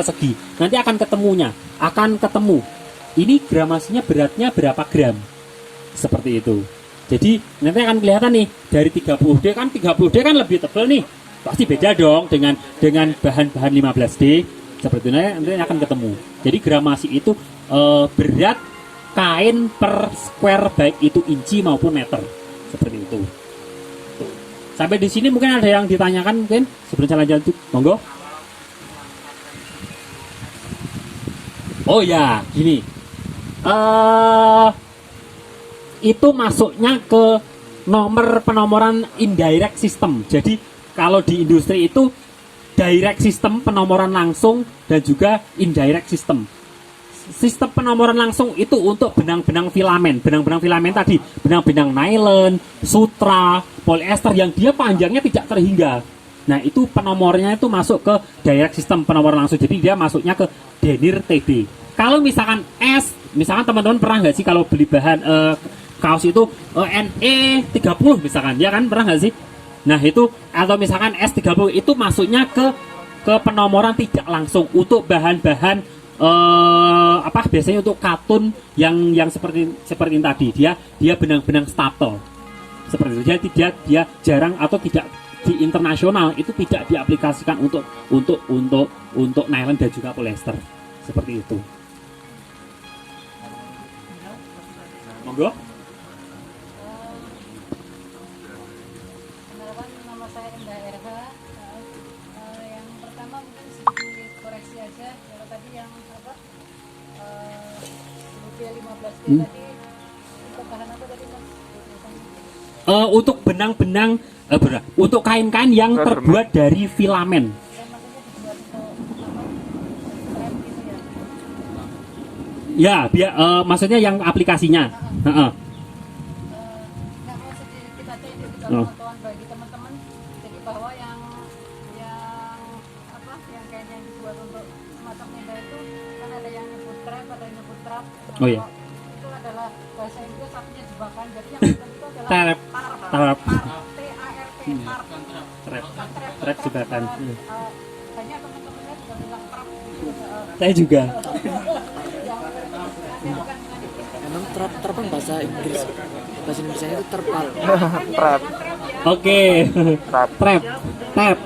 persegi. Nanti akan ketemu. Ini gramasinya beratnya berapa gram. Seperti itu. Jadi nanti akan kelihatan nih dari 30D kan 30D kan lebih tebal nih. Pasti beda dong dengan bahan-bahan 15D. Seperti itu nanti akan ketemu. Jadi gramasi itu berat kain per square baik itu inci maupun meter. Seperti itu. Sampai di sini mungkin ada yang ditanyakan mungkin sebelum saya lanjut, monggo. Oh ya, gini. Itu masuknya ke penomoran indirect system. Jadi kalau di industri itu direct system penomoran langsung dan juga indirect system. Sistem penomoran langsung itu untuk benang-benang filamen tadi, benang-benang nylon, sutra, polyester yang dia panjangnya tidak terhingga. Nah itu penomornya itu masuk ke direct system penomoran langsung, jadi dia masuknya ke Denier TB. Kalau misalkan misalkan teman-teman pernah nggak sih kalau beli bahan kaos itu NE30 misalkan, ya kan pernah nggak sih? Nah itu atau misalkan S30 itu masuknya ke penomoran tidak langsung untuk bahan-bahan biasanya untuk katun yang seperti ini tadi, dia benang-benang staple seperti itu. Jadi dia jarang atau tidak di internasional itu tidak diaplikasikan untuk nylon dan juga polyester seperti itu. Monggo. Kenalkan, nama saya Indah RH. Yang pertama mungkin sedikit koreksi aja. Kalau tadi yang UB15D tadi untuk bahan apa tadi Mas? Untuk benang-benang untuk kain-kain yang terbuat dari filamen. Yang maksudnya dibuat untuk tren gitu Ya, ya? maksudnya yang aplikasinya. Nggak mau sedikit aja ini juga pengetahuan bagi teman-teman. Jadi bahwa yang kain yang dibuat untuk semacam tenda itu kan ada yang nyebut trap, ada yang nyebut trap. Oh iya. Itu adalah bahasa Inggris artinya jebakan. Jadi yang benar itu adalah Trap. TARP. Trap jebakan. Banyak teman-temannya juga bilang trap gitu. Saya juga. Emang trap kan bahasa Inggris. Bahasa Indonesia itu terpal. Trap. Oke. Trap. Trap.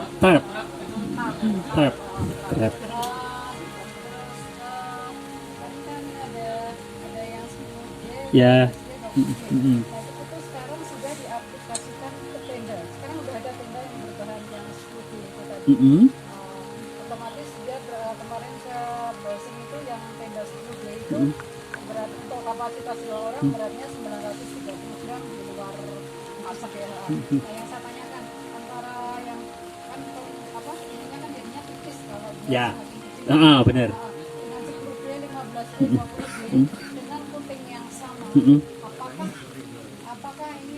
Tadi kan ada yang 10D, Ya. itu sekarang sudah diaplikasikan ke tenda. Sekarang udah ada tenda yang berbahan yang 10D itu tadi. Otomatis dia kemarin saya browsing itu yang tenda 10D itu berat untuk kapasitas 2 orang beratnya 930 gram di luar masak ya. Nah yang saya tanyakan antara yang kan ininya kan jadinya tipis kalau dia Ya. semakin kecil. Benar. Dengan 10D, 15D, 20D dengan coating yang sama. Apakah ini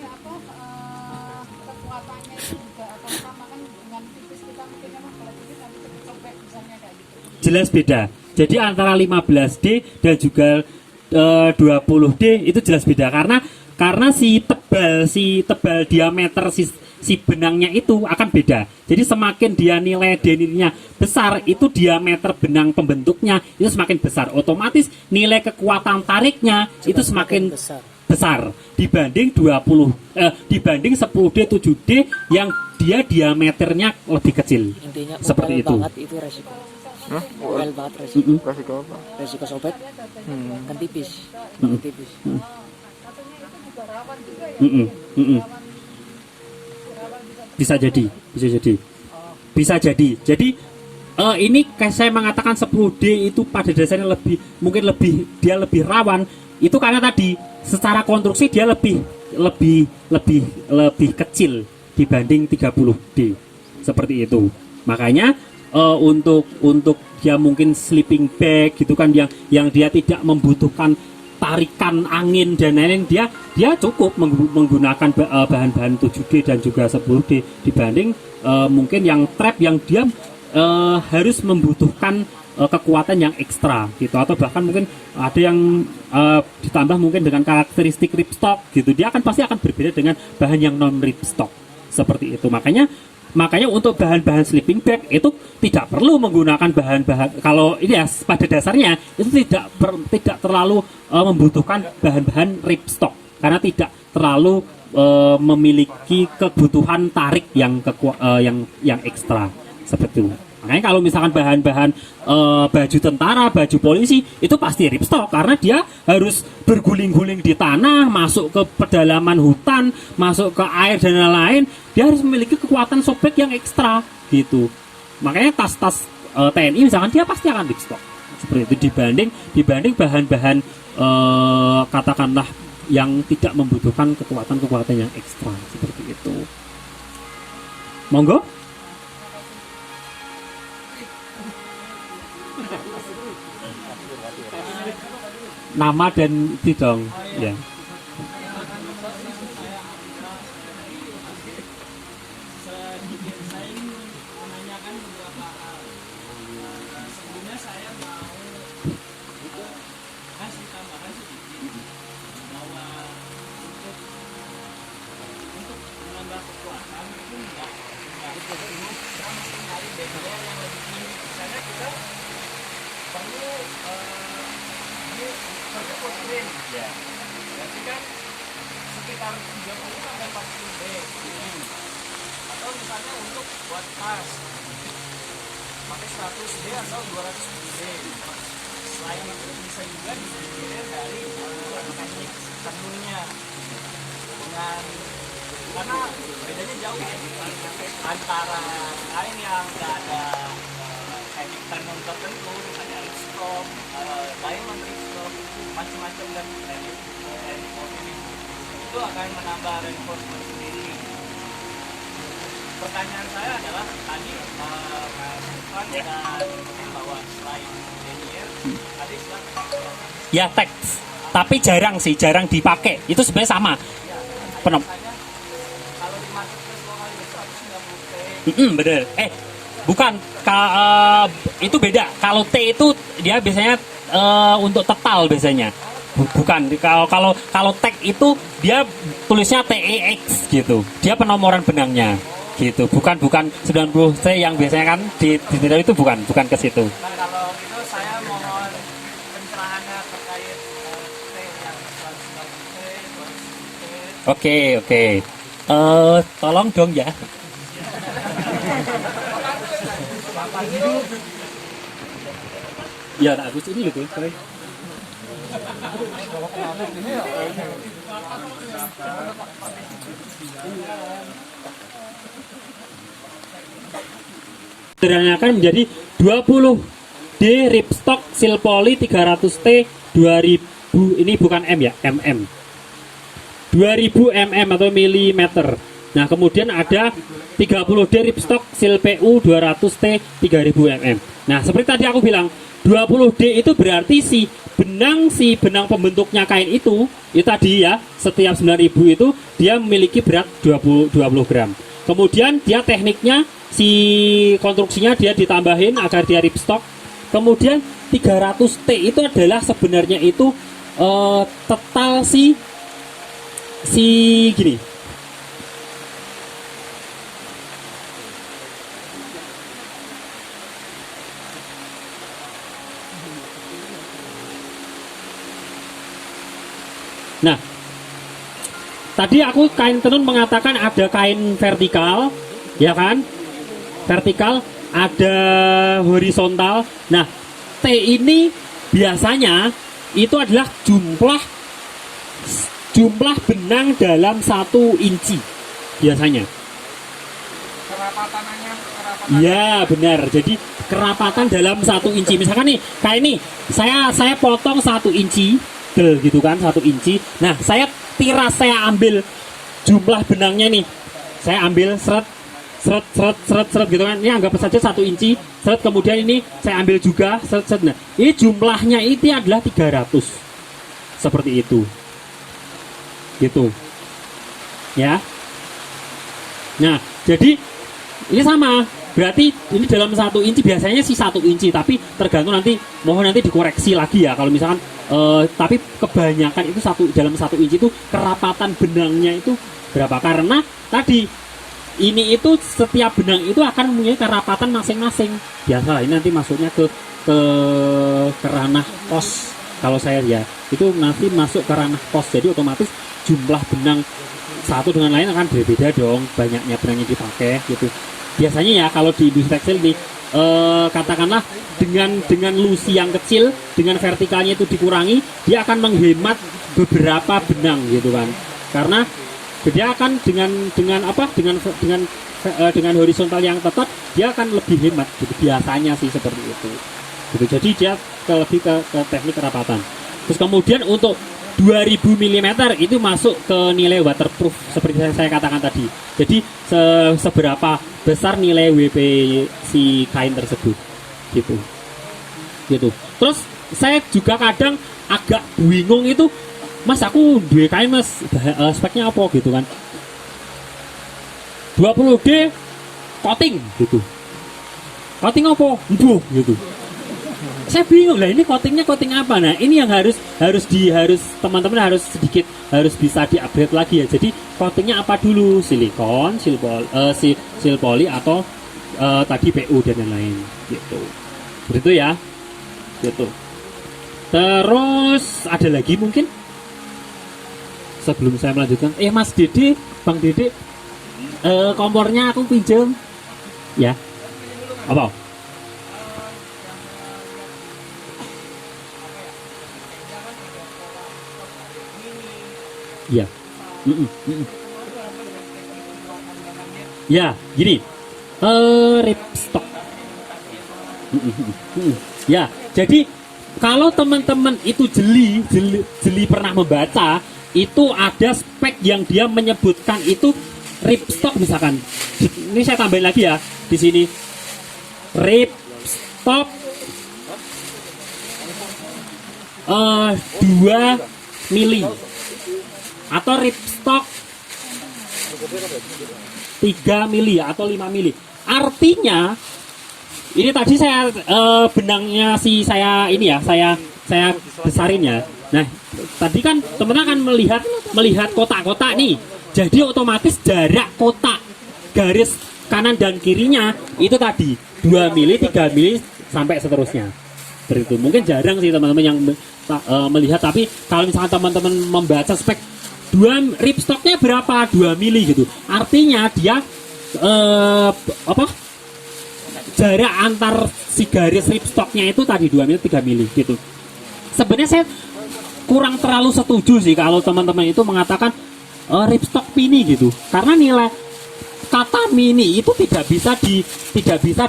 kekuatannya itu juga akan sama kan dengan tipis kita mungkin memang kalau tipis nanti cepet sobek misalnya kayak gitu. Jelas beda. Jadi antara 15D dan juga 20D itu jelas beda karena si tebal diameter si benangnya itu akan beda. Jadi semakin dia nilai denirnya besar, itu diameter benang pembentuknya itu semakin besar. Otomatis nilai kekuatan tariknya itu semakin besar dibanding 10D 7D yang dia diameternya lebih kecil. Intinya Seperti itu. banget itu resiko. Well banget resiko. Resiko apa? Resiko sobek kan tipis. Tipis. Katanya itu juga rawan juga ya. Bisa jadi. Jadi ini kayak saya mengatakan 10D itu pada dasarnya dia lebih rawan itu karena tadi secara konstruksi dia lebih kecil dibanding 30D seperti itu. Makanya untuk dia mungkin sleeping bag gitu kan yang dia tidak membutuhkan tarikan angin dan lain-lain, dia cukup menggunakan bahan-bahan 7D dan juga 10D dibanding mungkin yang trap yang dia harus membutuhkan kekuatan yang ekstra gitu, atau bahkan mungkin ada yang ditambah mungkin dengan karakteristik ripstop gitu, dia pasti akan berbeda dengan bahan yang non ripstop seperti itu. Makanya Makanya untuk bahan-bahan sleeping bag itu tidak perlu menggunakan bahan-bahan, kalau ini ya pada dasarnya itu tidak terlalu membutuhkan bahan-bahan ripstop karena tidak terlalu memiliki kebutuhan tarik yang ekstra seperti itu. Makanya kalau misalkan bahan-bahan baju tentara, baju polisi itu pasti ripstop karena dia harus berguling-guling di tanah, masuk ke pedalaman hutan, masuk ke air dan lain-lain. Dia harus memiliki kekuatan sobek yang ekstra gitu. Makanya tas-tas TNI misalkan dia pasti akan ripstop seperti itu dibanding bahan-bahan katakanlah yang tidak membutuhkan kekuatan-kekuatan yang ekstra seperti itu. Monggo. Nama dan itu dong ya. Berarti kan sekitar 30 sampai 40 B. Atau misalnya untuk buat tas pakai 100 B atau 200 B. Selain itu bisa juga dipikirin dari teknik tenunnya dengan, karena bedanya jauh ya antara kain yang nggak ada teknik tenun tertentu, misalnya ripstop, diamond ripstop, macam-macam dan reinforcement itu akan menambah reinforcement sendiri. Pertanyaan saya adalah tadi Mas Irfan dan mungkin bahwa selain denier tadi Ya teks, tapi jarang dipakai. Itu sebenarnya sama. kalau di marketplace lokal itu 190 T. Bener. Bukan. Itu beda. Kalau T itu dia biasanya untuk tetal biasanya. Bukan. Kalau tag itu dia tulisnya TEX gitu. Dia penomoran benangnya gitu. Bukan 90 T yang biasanya kan di itu bukan ke situ. Nah, kalau gitu saya mohon pencerahannya terkait T yang 190 T, 200 T. Oke. Tolong dong ya. Ya, tak Agus ini loh tuh. Akan menjadi 20 D ripstock silpoli 300 T 2000, ini bukan M ya, mm 2000 mm atau milimeter. Nah kemudian ada 30 D ripstock sil PU 200 T 3000 mm. Nah seperti tadi aku bilang 20 D itu berarti si benang pembentuknya kain itu tadi ya, setiap 9000 itu dia memiliki berat 20 gram. Kemudian dia tekniknya si konstruksinya dia ditambahin agar dia ripstock. Kemudian 300 T itu adalah sebenarnya itu total si gini. Nah, tadi aku kain tenun mengatakan ada kain vertikal, ya kan? Vertikal, ada horizontal. Nah, T ini biasanya itu adalah jumlah benang dalam 1 inci biasanya. Kerapatannya. Ya benar. Jadi kerapatan dalam 1 inci. Misalkan nih kayak ini, saya potong 1 inci. Gitu kan 1 inci. Nah saya ambil jumlah benangnya nih, saya ambil seret gitu kan, ini anggap saja 1 inci seret, kemudian ini saya ambil juga seret. Nah ini jumlahnya itu adalah 300 seperti itu gitu ya. Nah jadi ini sama, berarti ini dalam 1 inci biasanya sih 1 inci, tapi tergantung nanti, mohon nanti dikoreksi lagi ya kalau misalkan tapi kebanyakan itu dalam 1 inci itu kerapatan benangnya itu berapa, karena tadi ini itu setiap benang itu akan mempunyai kerapatan masing-masing. Biasa ini nanti masuknya ke ranah pos. Kalau saya ya itu nanti masuk ke ranah pos, jadi otomatis jumlah benang satu dengan lain akan berbeda dong, banyaknya benang yang dipakai gitu. Biasanya ya kalau di industri tekstil nih katakanlah dengan lusi yang kecil, dengan vertikalnya itu dikurangi, dia akan menghemat beberapa benang gitu kan. Karena dia akan dengan horizontal yang tetap, dia akan lebih hemat gitu. Biasanya sih seperti itu. Gitu. Jadi dia lebih ke teknik kerapatan. Terus kemudian untuk 2000 mm itu masuk ke nilai waterproof seperti saya katakan tadi. Jadi seberapa besar nilai WP si kain tersebut gitu. Terus saya juga kadang agak bingung itu, Mas aku duwe kain Mas, speknya apa gitu kan. 20D coating gitu. Coating apa? Mbuh gitu. Saya bingung lah, ini coatingnya coating apa? Nah ini yang harus teman-teman harus bisa di-upgrade lagi ya. Jadi coatingnya apa dulu? Silikon, silpoli atau tadi PU dan lain-lain gitu. Begitu ya. Gitu. Terus ada lagi mungkin sebelum saya melanjutkan. Mas Dede, Bang Dede, kompornya aku pinjam. Ya. Apa? Ya, ya, gini, ripstok. Ya, jadi kalau teman-teman itu jeli pernah membaca, itu ada spek yang dia menyebutkan itu ripstok misalkan. Ini saya tambahin lagi ya di sini, ripstok 2 mili. Atau ripstok 3 mili atau 5 mili. Artinya ini tadi saya benangnya saya ini ya, saya besarin ya. Nah, tadi kan teman-teman akan melihat kotak-kotak nih. Jadi otomatis jarak kotak garis kanan dan kirinya itu tadi 2 mili, 3 mili sampai seterusnya. Seperti itu. Mungkin jarang sih teman-teman yang melihat, tapi kalau misalkan teman-teman membaca spek ripstoknya berapa 2 mili gitu, artinya dia jarak antar si garis ripstoknya itu tadi 2 mili 3 mili gitu. Sebenarnya saya kurang terlalu setuju sih kalau teman-teman itu mengatakan ripstok mini gitu, karena nilai kata mini itu tidak bisa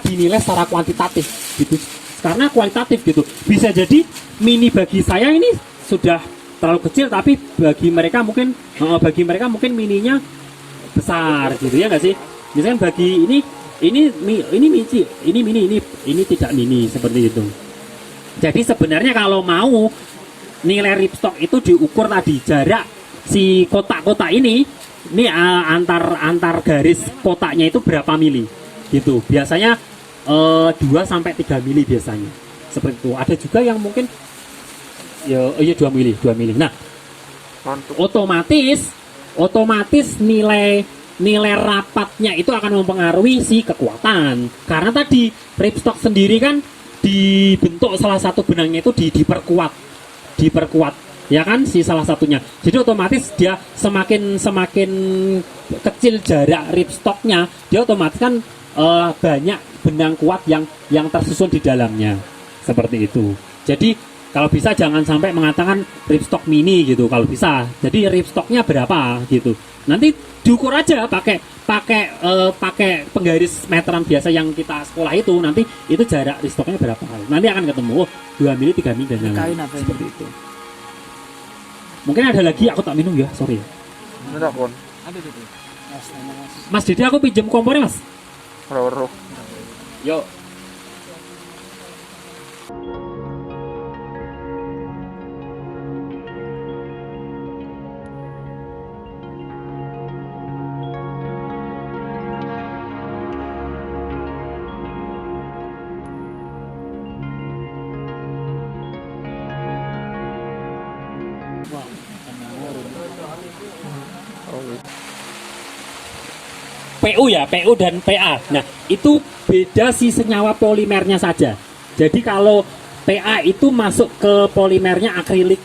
dinilai secara kuantitatif gitu, karena kualitatif gitu. Bisa jadi mini bagi saya ini sudah terlalu kecil, tapi bagi mereka mungkin mininya besar gitu ya nggak sih. Misalkan bagi ini mini, ini tidak mini seperti itu. Jadi sebenarnya kalau mau nilai ripstok itu diukur tadi jarak si kotak-kotak ini antar garis kotaknya itu berapa mili gitu. Biasanya 2 sampai 3 mili biasanya seperti itu. Ada juga yang mungkin ya 2 mili. Nah, otomatis nilai rapatnya itu akan mempengaruhi si kekuatan. Karena tadi ripstok sendiri kan dibentuk salah satu benangnya itu diperkuat ya kan, si salah satunya. Jadi otomatis dia semakin kecil jarak ripstoknya, dia otomatis kan banyak benang kuat yang tersusun di dalamnya seperti itu. Jadi kalau bisa jangan sampai mengatakan ripstok mini gitu, kalau bisa. Jadi ripstoknya berapa gitu. Nanti diukur aja pakai penggaris meteran biasa yang kita sekolah itu. Nanti itu jarak ripstoknya berapa. Nanti akan ketemu 2 mili, 3 mili dan lain-lain. Seperti itu. Mungkin ada lagi, aku tak minum ya, sorry. Ada pun. Mas Dede, aku pinjam kompornya Mas. Ro. Yuk. PU ya, PU dan PA. Nah, itu beda si senyawa polimernya saja. Jadi kalau PA itu masuk ke polimernya akrilik.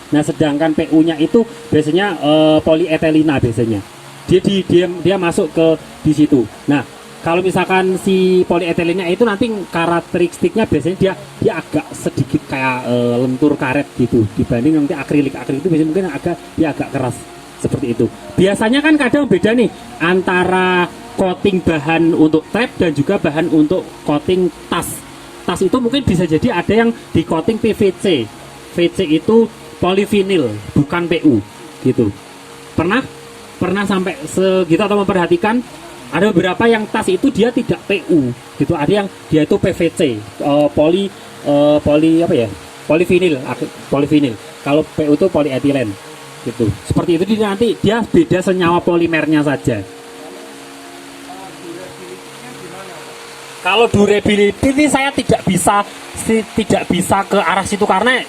Nah, sedangkan PU-nya itu biasanya polietilena biasanya. Dia masuk ke di situ. Nah, kalau misalkan si polietilena itu nanti karakteristiknya biasanya dia agak sedikit kayak lentur karet gitu dibanding nanti akrilik itu biasanya mungkin dia agak keras seperti itu. Biasanya kan kadang beda nih antara coating bahan untuk trap dan juga bahan untuk coating tas. Tas itu mungkin bisa jadi ada yang di coating PVC. VC itu polivinil bukan PU gitu. Pernah sampai segitu atau memperhatikan? Ada beberapa yang tas itu dia tidak PU gitu, ada yang dia itu PVC, polivinil. Kalau PU itu polietilen gitu. Seperti itu nanti dia beda senyawa polimernya saja. Kalau durability saya tidak bisa ke arah situ karena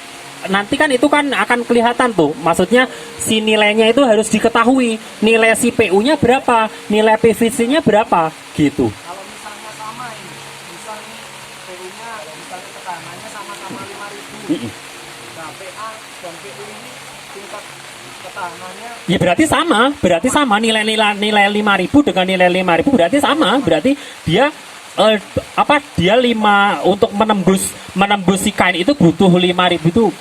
nanti kan itu kan akan kelihatan tuh, maksudnya si nilainya itu harus diketahui, nilai si PU-nya berapa, nilai PVC-nya berapa gitu. Kalau misalnya sama ini, misalnya PU-nya, misalnya tekanannya sama-sama 5.000. Nah, PA dan PU ini tingkat ketahanannya Ya berarti sama nilai 5.000 dengan nilai 5.000 berarti sama, berarti dia dia 5 untuk menembus si kain itu butuh 5.000 itu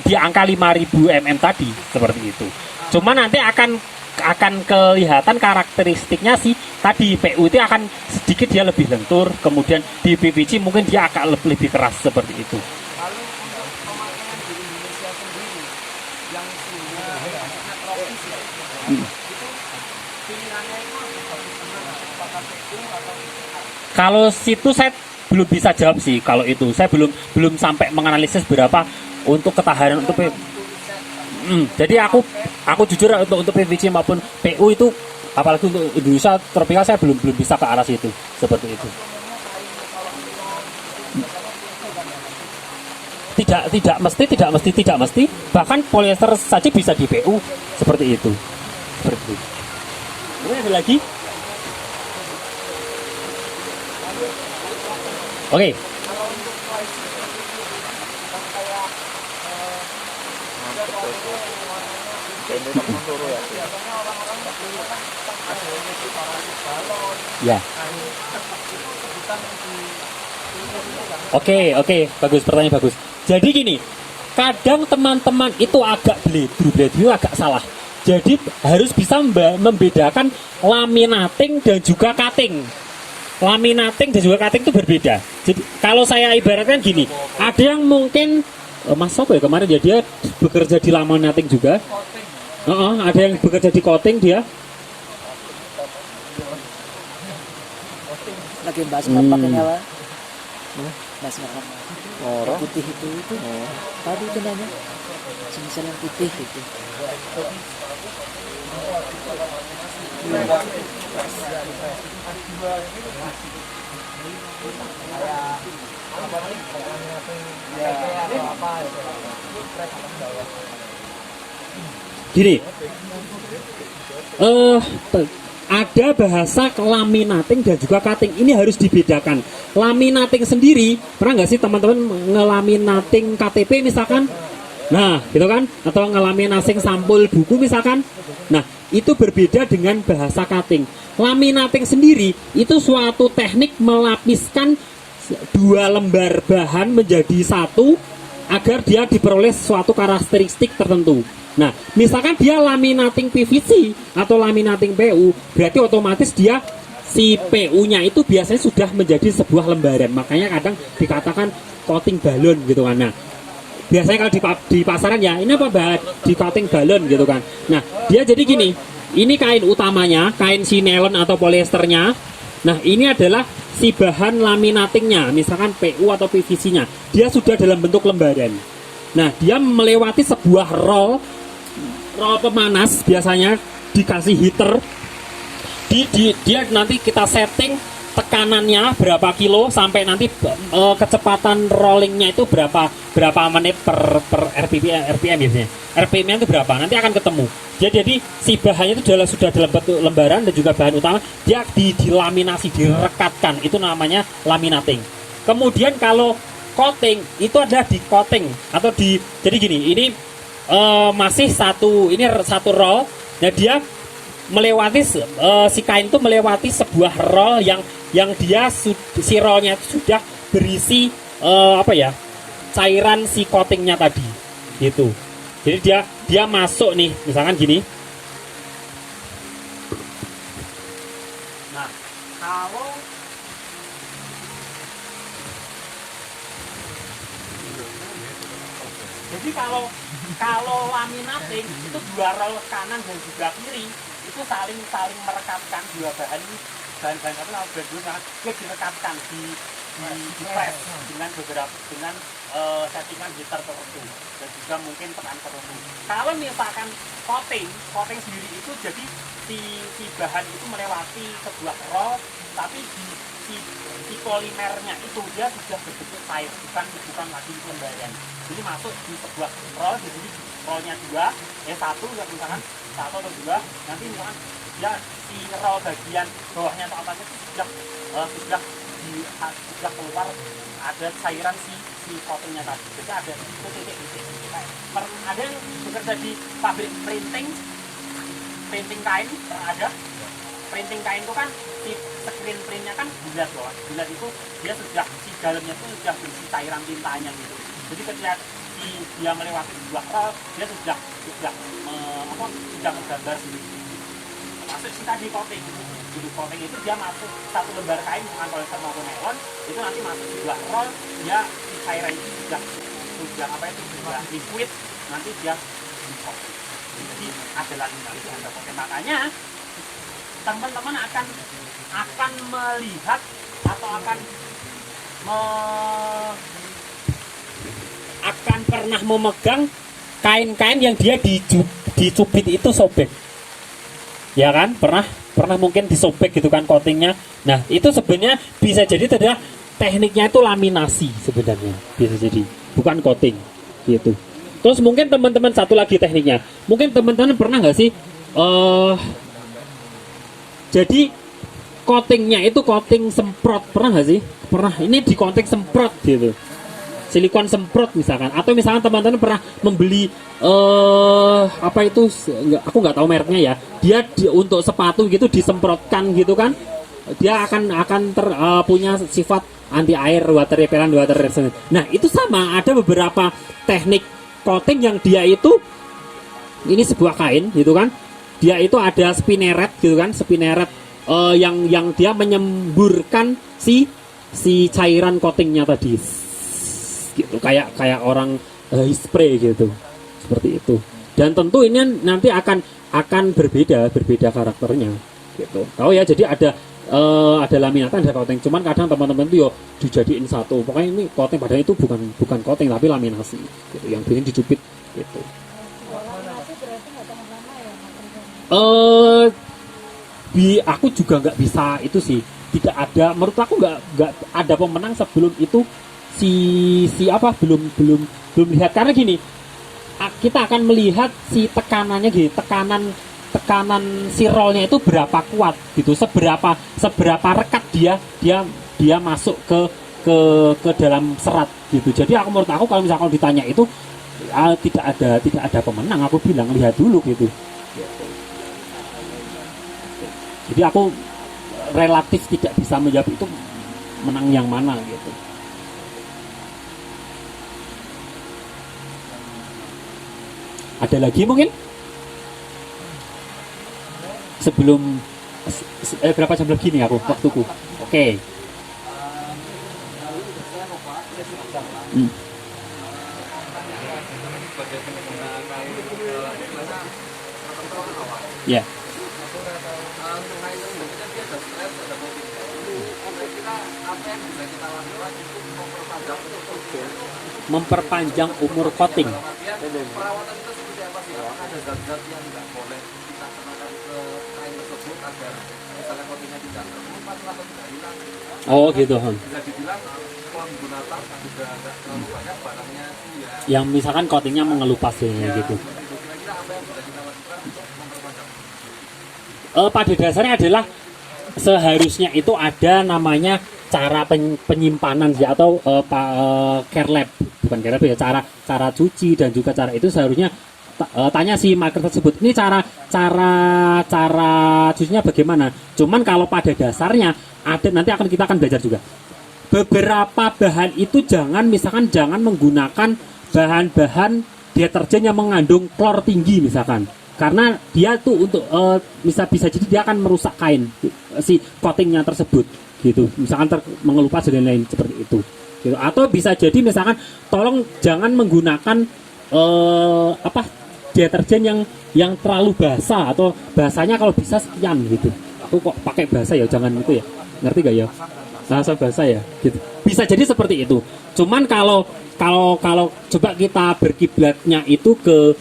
di angka 5.000 mm tadi seperti itu. Cuma nanti akan kelihatan karakteristiknya sih tadi PU itu akan sedikit dia lebih lentur, kemudian di PVC mungkin dia akan lebih keras seperti itu. lalu untuk pemakaian di Indonesia sendiri yang suhunya maksudnya tropis ya, itu pilihannya itu apakah PU atau PA? Kalau situ saya belum bisa jawab sih, kalau itu saya belum sampai menganalisis berapa untuk ketahanan untuk jadi aku jujur untuk PVC maupun PU itu apalagi untuk Indonesia tropikal saya belum bisa ke arah situ seperti itu. Tidak mesti bahkan polyester saja bisa di PU seperti itu. Ini ada lagi? Oke. Ya. Oke, bagus, pertanyaan bagus. Jadi gini, kadang teman-teman itu agak bledru agak salah. Jadi harus bisa membedakan laminating dan juga cutting. Laminating dan juga cutting itu berbeda. Jadi kalau saya ibaratkan gini, ada yang mungkin Mas Sopo ya kemarin ya dia bekerja di laminating juga. Ada yang bekerja di coating dia. Lagi bahas apa nyala? Bahas apa? Orang. Putih itu. Tadi itu namanya jenis yang putih itu. Gini, ada bahasa laminating dan juga cutting. Ini harus dibedakan. Laminating sendiri, pernah nggak sih teman-teman ngelaminating KTP misalkan? Nah, gitu kan? Atau ngelaminating sampul buku misalkan? Nah, itu berbeda dengan bahasa cutting. Laminating sendiri itu suatu teknik melapiskan dua lembar bahan menjadi satu agar dia diperoleh suatu karakteristik tertentu. Nah, misalkan dia laminating PVC atau laminating PU, berarti otomatis dia si PU-nya itu biasanya sudah menjadi sebuah lembaran. Makanya kadang dikatakan coating balon gitu kan. Nah, biasanya kalau di pasaran ya ini apa di coating balon gitu kan. Nah, dia jadi gini, ini kain utamanya, kain sinelon atau polyesternya. Nah, ini adalah si bahan laminatingnya, misalkan PU atau PVC-nya. Dia sudah dalam bentuk lembaran. Nah, dia melewati sebuah roll pemanas, biasanya dikasih heater. Dia nanti kita setting tekanannya berapa kilo sampai nanti kecepatan rollingnya itu berapa menit per RPM biasanya. RPM-nya itu berapa? Nanti akan ketemu. Jadi si bahannya itu sudah dalam bentuk lembaran dan juga bahan utama dia dilaminasi, direkatkan. Itu namanya laminating. Kemudian kalau coating itu adalah di coating atau jadi gini, ini masih satu roll. Nah, dia melewati si kain itu melewati sebuah roll yang dia si rollnya sudah berisi cairan si coatingnya tadi gitu. Jadi dia masuk nih, misalkan gini. Nah, kalau laminating itu dua roll kanan dan juga kiri itu saling merekatkan dua bahan dia direkatkan di press dengan settingan heater tertentu dan juga mungkin tekan tertentu. Kalau misalkan coating sendiri itu jadi si bahan itu melewati sebuah roll, tapi si polimernya itu dia sudah berbentuk cair, bukan lagi lembaran. Jadi masuk di sebuah roll, jadi rollnya dua, satu misalkan satu atau dua, nanti misalkan ya si roll bagian bawahnya atau atasnya itu sudah keluar ada cairan si coatingnya tadi. Jadi ada titik-titik. Ada yang bekerja di pabrik printing kain, ada printing kain itu kan si screen printnya kan bulat loh. Bulat itu dia sudah si dalamnya itu sudah berisi cairan tintanya gitu. Jadi ketika dia melewati sebuah roll, dia sudah menggambar sendiri. Masuk si tadi coating. Jadi coating itu dia masuk satu lembar kain bukan polyester maupun nylon, itu nanti masuk sebuah roll, dia si cairan itu sudah liquid, nanti dia di coating. Jadi ada laminasi, ada coating. Makanya teman-teman akan melihat atau akan pernah memegang kain-kain yang dia dicubit itu sobek, ya kan? Pernah mungkin disobek gitu kan coatingnya. Nah itu sebenarnya bisa jadi adalah tekniknya itu laminasi sebenarnya, bisa jadi bukan coating gitu. Terus mungkin teman-teman satu lagi tekniknya, mungkin teman-teman pernah nggak sih jadi coatingnya itu coating semprot, pernah nggak sih? Pernah. Ini di coating semprot gitu, silikon semprot misalkan, atau misalkan teman-teman pernah membeli aku nggak tahu mereknya ya, dia untuk sepatu gitu disemprotkan gitu kan, dia akan punya sifat anti air, water repellent, water resistant. Nah itu sama, ada beberapa teknik coating yang dia itu, ini sebuah kain gitu kan, dia itu ada spinneret gitu kan, spinneret yang dia menyemburkan si cairan coatingnya tadi gitu, kayak orang spray gitu, seperti itu. Dan tentu ini nanti akan berbeda karakternya gitu. Tahu ya, jadi ada laminatan, ada coating. Cuman kadang teman-teman itu dijadiin satu. Pokoknya ini coating, padahal itu bukan coating tapi laminasi gitu, yang bikin dicubit gitu. Laminasi berarti nggak tahan lama ya materialnya? Aku juga nggak bisa itu sih. Tidak ada, menurut aku nggak ada pemenang sebelum itu belum lihat, karena gini, kita akan melihat si tekanannya gini, tekanan si rollnya itu berapa kuat gitu, seberapa rekat dia masuk ke dalam serat gitu. Jadi menurut aku kalau misalkan ditanya itu tidak ada pemenang, aku bilang lihat dulu gitu. Jadi aku relatif tidak bisa menjawab itu menang yang mana gitu. Ada lagi mungkin? Sebelum berapa jam lagi nih aku waktuku? Oke. Ya. Memperpanjang umur coating. Perawatan itu seperti apa sih? Apakah ada zat-zat yang nggak boleh kita kenakan ke kain tersebut agar misalnya coatingnya tidak Oh gitu. Bisa dibilang penggunaan juga nggak terlalu banyak barangnya sih ya. Yang misalkan coatingnya mengelupas ya, gitu. Kira-kira apa yang bisa kita lakukan untuk memperpanjang? Pada dasarnya adalah seharusnya itu ada namanya cara penyimpanan ya, atau care lab, bukan care lab ya, cara cuci dan juga cara itu seharusnya tanya si marker tersebut ini cara cucinya bagaimana. Cuman kalau pada dasarnya ada, nanti kita akan belajar juga beberapa bahan itu jangan menggunakan bahan-bahan deterjen yang mengandung klor tinggi misalkan, karena dia tuh untuk bisa jadi dia akan merusak kain si coatingnya tersebut gitu, misalkan mengelupas dan lain seperti itu gitu. Atau bisa jadi misalkan tolong jangan menggunakan deterjen yang terlalu basah, atau basahnya kalau bisa sekian gitu. Aku kok pakai basah ya, jangan itu ya, ngerti gak ya, bahasa basah ya gitu. Bisa jadi seperti itu. Cuman kalau coba kita berkiblatnya itu ke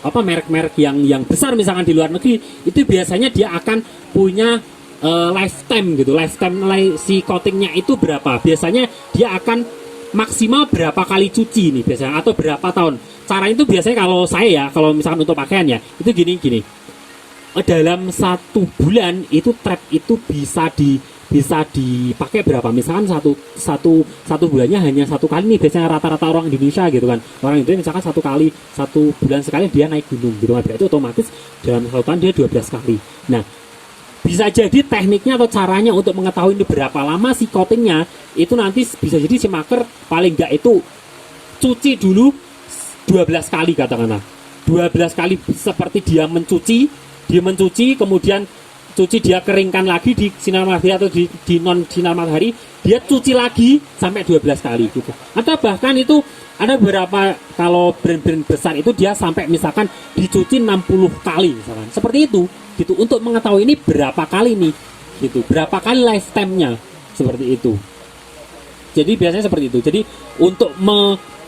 merek-merek yang besar misalkan di luar negeri, itu biasanya dia akan punya lifetime gitu. Lifetime si coatingnya itu berapa? Biasanya dia akan maksimal berapa kali cuci nih biasanya, atau berapa tahun. Cara itu biasanya kalau misalkan untuk pakaian ya, itu gini. Dalam 1 bulan itu trap itu bisa dipakai berapa? Misalkan satu bulannya hanya 1 kali nih biasanya rata-rata orang Indonesia gitu kan. Orang Indonesia misalkan 1 bulan sekali dia naik gunung gitu kan. Berarti otomatis dalam 1 tahun dia 12 kali. Nah, bisa jadi tekniknya atau caranya untuk mengetahui ini berapa lama si coatingnya itu nanti bisa jadi si marker paling enggak itu cuci dulu 12 kali katakanlah. 12 kali seperti dia mencuci, kemudian cuci, dia keringkan lagi di sinar matahari atau di non sinar matahari, dia cuci lagi sampai 12 kali gitu. Atau bahkan itu ada beberapa, kalau brand-brand besar itu dia sampai misalkan dicuci 60 kali misalkan. Seperti itu gitu, untuk mengetahui ini berapa kali nih gitu, berapa kali lifetime-nya seperti itu. Jadi biasanya seperti itu.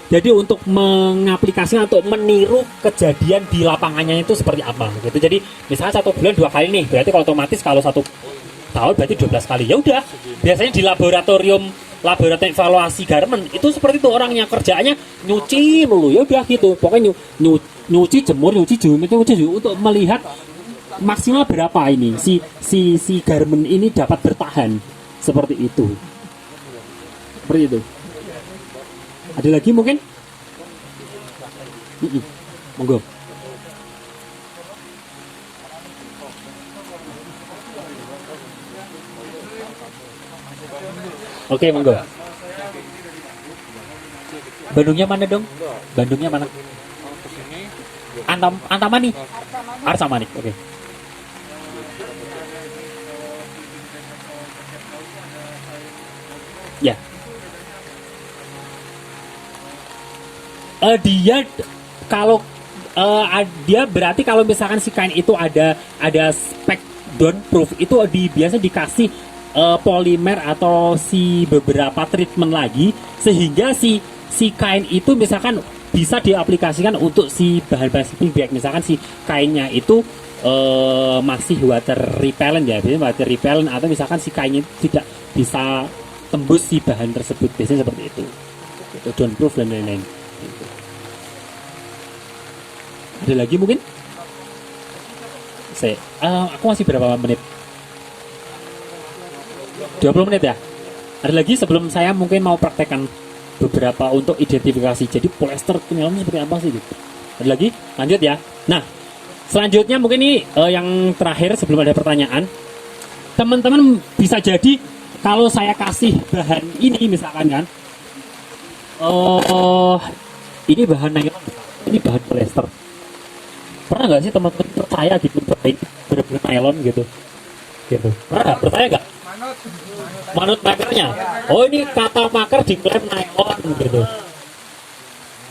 Jadi untuk mengaplikasikan, untuk meniru kejadian di lapangannya itu seperti apa gitu. Jadi misalnya 1 bulan 2 kali nih, berarti kalau otomatis kalau 1 tahun berarti 12 kali. Ya udah, biasanya di laboratorium evaluasi garment itu seperti itu, orangnya kerjaannya nyuci mulu. Ya udah gitu, pokoknya nyuci jemur untuk melihat maksimal berapa ini si garment ini dapat bertahan seperti itu. Seperti itu. Ada lagi mungkin? Monggo. Oke, monggo. Bandungnya mana dong? Bandungnya mana? Antamani. Arsamani. Oke. Ya. Dia kalau dia berarti kalau misalkan si kain itu ada spek down proof itu biasa dikasih polimer atau si beberapa treatment lagi, sehingga si kain itu misalkan bisa diaplikasikan untuk si bahan-bahan sleeping bag. Misalkan si kainnya itu masih water repellent ya, biasanya water repellent, atau misalkan si kainnya tidak bisa tembus si bahan tersebut, biasanya seperti itu down proof dan lain-lain. Ada lagi mungkin? Aku masih berapa menit? 20 menit ya? Ada lagi sebelum saya mungkin mau praktekkan beberapa untuk identifikasi. Jadi polyester nilon seperti apa sih gitu. Ada lagi? Lanjut ya. Nah, selanjutnya mungkin ini yang terakhir sebelum ada pertanyaan. Teman-teman bisa jadi kalau saya kasih bahan ini misalkan kan, ini bahan nylon, ini bahan polyester. Pernah nggak sih teman-teman percaya gitu ini benar-benar nylon gitu? Pernah nggak? Percaya nggak? Manut makernya. Oh, ini kata maker diklaim nylon gitu.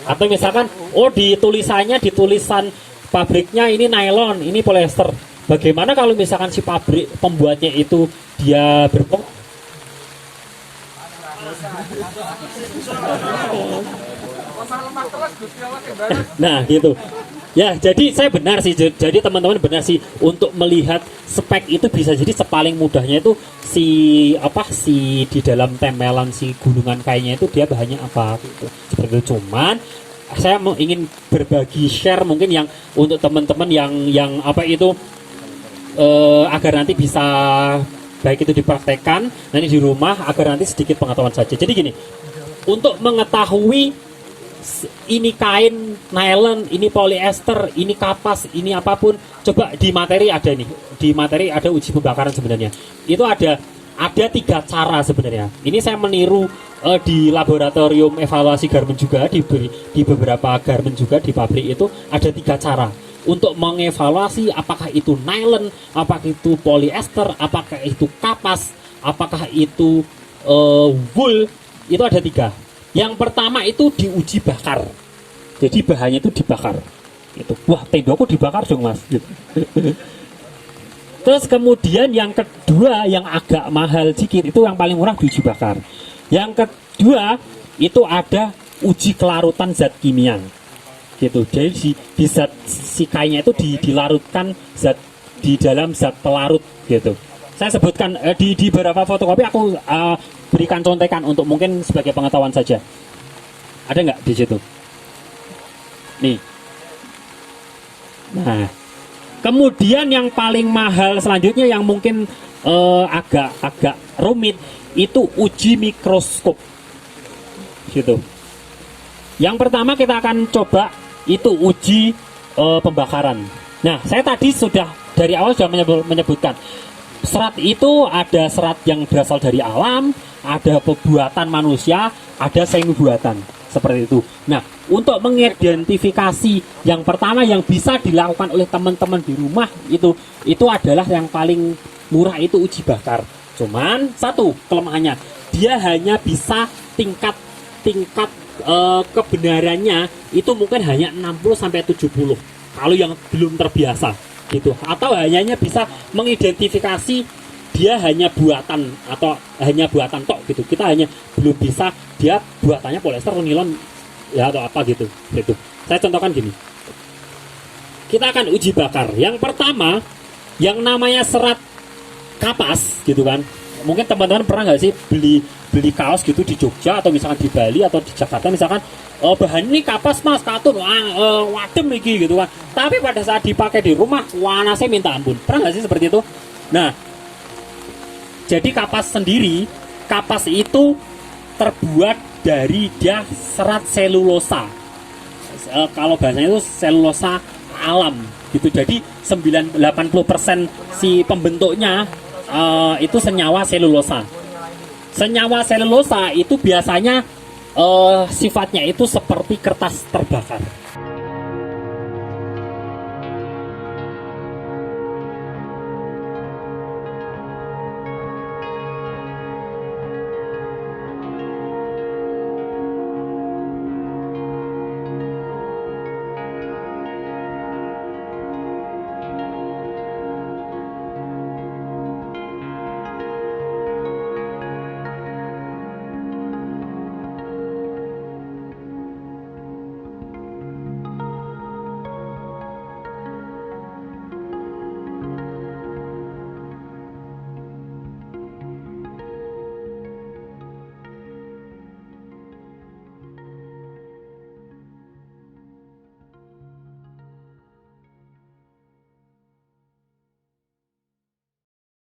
Atau misalkan, di tulisan pabriknya ini nylon, ini polyester. Bagaimana kalau misalkan si pabrik pembuatnya itu dia berbohong? usah lemah terus Gusti Allah balas. Nah gitu. Ya, jadi saya benar sih. Jadi teman-teman benar sih untuk melihat spek itu bisa jadi sepaling mudahnya itu si di dalam tempelan si gunungan kainnya itu dia bahannya apa gitu. Seperti itu. Cuman saya mau ingin berbagi share mungkin yang untuk teman-teman yang apa itu agar nanti bisa baik itu dipraktekkan nanti di rumah agar nanti sedikit pengetahuan saja. Jadi gini, untuk mengetahui ini kain nylon, ini polyester, ini kapas, ini apapun, coba di materi ada nih, di materi ada uji pembakaran sebenarnya. Itu ada 3 cara sebenarnya. Ini saya meniru di laboratorium evaluasi garmen juga di beberapa garmen juga di pabrik itu ada 3 cara untuk mengevaluasi apakah itu nylon, apakah itu polyester, apakah itu kapas, apakah itu wool. Itu ada 3. Yang pertama itu diuji bakar. Jadi bahannya itu dibakar. Itu. Wah, tendoku dibakar dong, Mas. Gitu. Terus kemudian yang kedua yang agak mahal sedikit itu yang paling murah diuji bakar. Yang kedua itu ada uji kelarutan zat kimia. Gitu. Jadi di zat si kainnya itu dilarutkan zat di dalam zat pelarut gitu. Saya sebutkan di beberapa fotokopi aku berikan contekan untuk mungkin sebagai pengetahuan saja. Ada nggak di situ? Nih. Nah, kemudian yang paling mahal selanjutnya yang mungkin agak rumit itu uji mikroskop. Gitu. Yang pertama kita akan coba itu uji pembakaran. Nah, saya tadi sudah dari awal sudah menyebutkan serat itu ada serat yang berasal dari alam, ada pembuatan manusia, ada semi buatan seperti itu. Nah, untuk mengidentifikasi yang pertama yang bisa dilakukan oleh teman-teman di rumah itu adalah yang paling murah itu uji bakar. Cuman satu kelemahannya, dia hanya bisa tingkat kebenarannya itu mungkin hanya 60 sampai 70. Kalau yang belum terbiasa gitu, atau hanya bisa mengidentifikasi dia hanya buatan atau hanya buatan tok gitu. Kita hanya belum bisa dia buatannya polyester, nilon ya atau apa gitu. Saya contohkan gini. Kita akan uji bakar. Yang pertama yang namanya serat kapas gitu kan. Mungkin teman-teman pernah nggak sih beli kaos gitu di Jogja atau misalkan di Bali atau di Jakarta misalkan bahan ini kapas Mas, katun wadem iki gitu kan. Tapi pada saat dipakai di rumah panasnya minta ampun. Pernah nggak sih seperti itu? Nah, jadi kapas sendiri, kapas itu terbuat dari dia serat selulosa. Kalau bahasanya itu selulosa alam gitu. Jadi 80% si pembentuknya itu senyawa selulosa. Senyawa selulosa itu biasanya sifatnya itu seperti kertas terbakar.